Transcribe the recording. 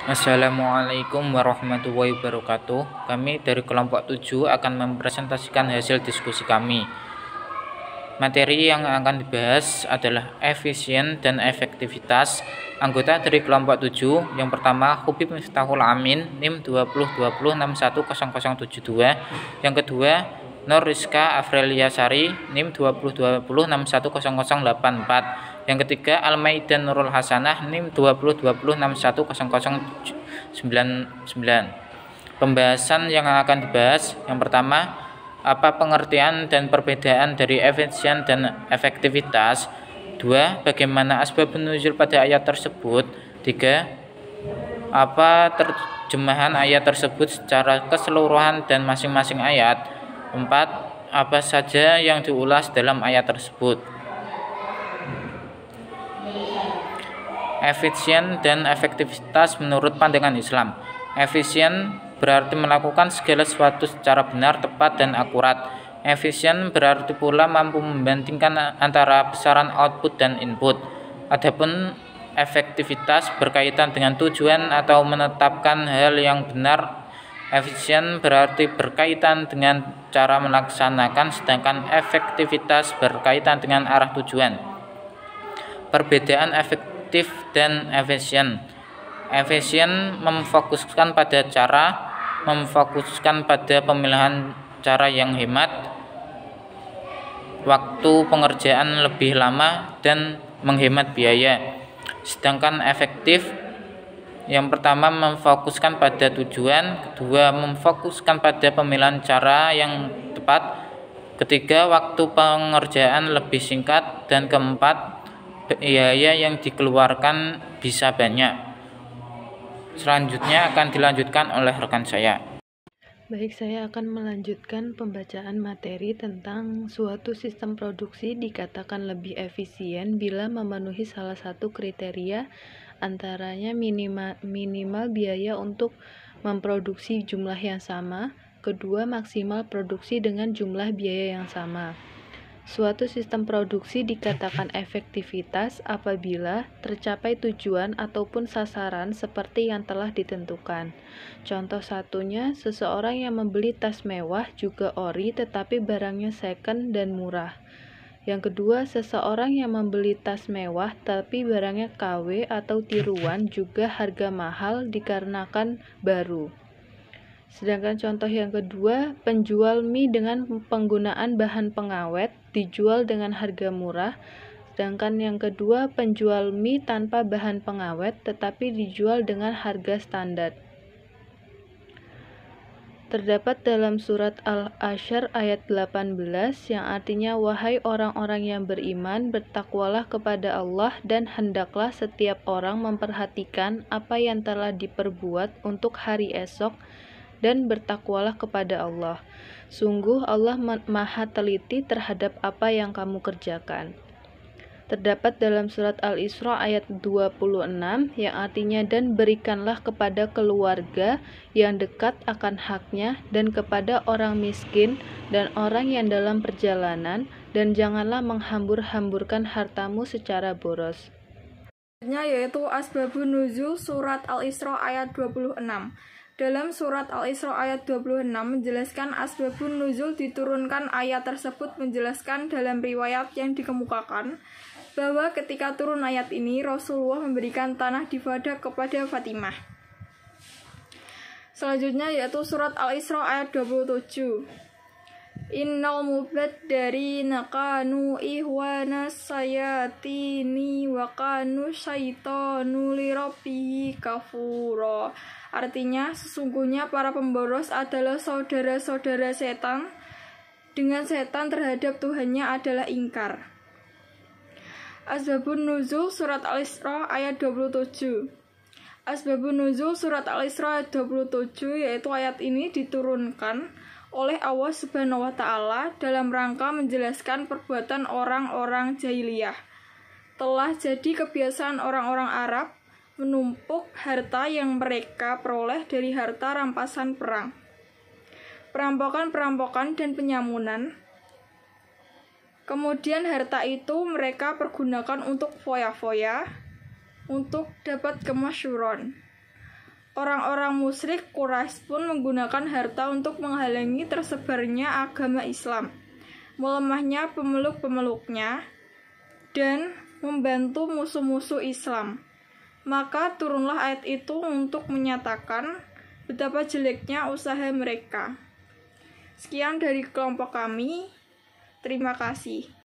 Assalamualaikum warahmatullahi wabarakatuh. Kami dari kelompok 7 akan mempresentasikan hasil diskusi kami. Materi yang akan dibahas adalah efisien dan efektivitas. Anggota dari kelompok 7 yang pertama Hubib Miftahul Amin NIM 2020610072. Yang kedua Nur Rizka Afrelia Sari NIM 2020610084. Yang ketiga Almaidan Nurul Hasanah NIM 2020610099. Pembahasan yang akan dibahas yang pertama, apa pengertian dan perbedaan dari efisien dan efektivitas. 2. Bagaimana asbabun nuzul pada ayat tersebut. 3. Apa terjemahan ayat tersebut secara keseluruhan dan masing-masing ayat. 4. Apa saja yang diulas dalam ayat tersebut. Efisien dan efektivitas menurut pandangan Islam. Efisien berarti melakukan segala sesuatu secara benar, tepat, dan akurat. Efisien berarti pula mampu membandingkan antara besaran output dan input. Adapun efektivitas berkaitan dengan tujuan atau menetapkan hal yang benar. Efisien berarti berkaitan dengan cara melaksanakan, sedangkan efektivitas berkaitan dengan arah tujuan. Perbedaan efektif dan efisien. Efisien memfokuskan pada cara, memfokuskan pada pemilihan cara yang hemat, waktu pengerjaan lebih lama, dan menghemat biaya. Sedangkan efektif yang pertama memfokuskan pada tujuan, kedua memfokuskan pada pemilihan cara yang tepat, ketiga waktu pengerjaan lebih singkat, dan keempat biaya yang dikeluarkan bisa banyak. Selanjutnya akan dilanjutkan oleh rekan saya. Baik, saya akan melanjutkan pembacaan materi tentang suatu sistem produksi dikatakan lebih efisien bila memenuhi salah satu kriteria, antaranya minimal biaya untuk memproduksi jumlah yang sama, kedua maksimal produksi dengan jumlah biaya yang sama. Suatu sistem produksi dikatakan efektivitas apabila tercapai tujuan ataupun sasaran seperti yang telah ditentukan. Contoh satunya, seseorang yang membeli tas mewah juga ori tetapi barangnya second dan murah. Yang kedua, seseorang yang membeli tas mewah tapi barangnya KW atau tiruan juga harga mahal dikarenakan baru. Sedangkan contoh yang kedua, penjual mie dengan penggunaan bahan pengawet dijual dengan harga murah. Sedangkan yang kedua, penjual mie tanpa bahan pengawet tetapi dijual dengan harga standar. Terdapat dalam surat Al-Asyr ayat 18 yang artinya, wahai orang-orang yang beriman, bertakwalah kepada Allah dan hendaklah setiap orang memperhatikan apa yang telah diperbuat untuk hari esok, dan bertakwalah kepada Allah. Sungguh Allah maha teliti terhadap apa yang kamu kerjakan. Terdapat dalam surat Al-Isra ayat 26 yang artinya, dan berikanlah kepada keluarga yang dekat akan haknya, dan kepada orang miskin dan orang yang dalam perjalanan, dan janganlah menghambur-hamburkan hartamu secara boros. Yaitu Asbabun Nuzul surat Al-Isra ayat 26. Dalam surat Al-Isra ayat 26 menjelaskan asbabun nuzul diturunkan ayat tersebut, menjelaskan dalam riwayat yang dikemukakan bahwa ketika turun ayat ini Rasulullah memberikan tanah di Fadah kepada Fatimah. Selanjutnya yaitu surat Al-Isra ayat 27. Innal mubaddari kanu ihwana sayatini wa kanu syaitanu lirabbihi kafura. Artinya, sesungguhnya para pemboros adalah saudara-saudara setan, dengan setan terhadap Tuhannya adalah ingkar. Asbabun Nuzul surat Al-Isra ayat 27. Asbabun Nuzul surat Al-Isra ayat 27 yaitu ayat ini diturunkan oleh Allah Subhanahu wa Ta'ala dalam rangka menjelaskan perbuatan orang-orang jahiliyah. Telah jadi kebiasaan orang-orang Arab menumpuk harta yang mereka peroleh dari harta rampasan perang, perampokan-perampokan, dan penyamunan. Kemudian harta itu mereka pergunakan untuk foya-foya, untuk dapat kemasyhuran. Orang-orang musyrik Quraisy pun menggunakan harta untuk menghalangi tersebarnya agama Islam, melemahnya pemeluk-pemeluknya, dan membantu musuh-musuh Islam. Maka turunlah ayat itu untuk menyatakan betapa jeleknya usaha mereka. Sekian dari kelompok kami. Terima kasih.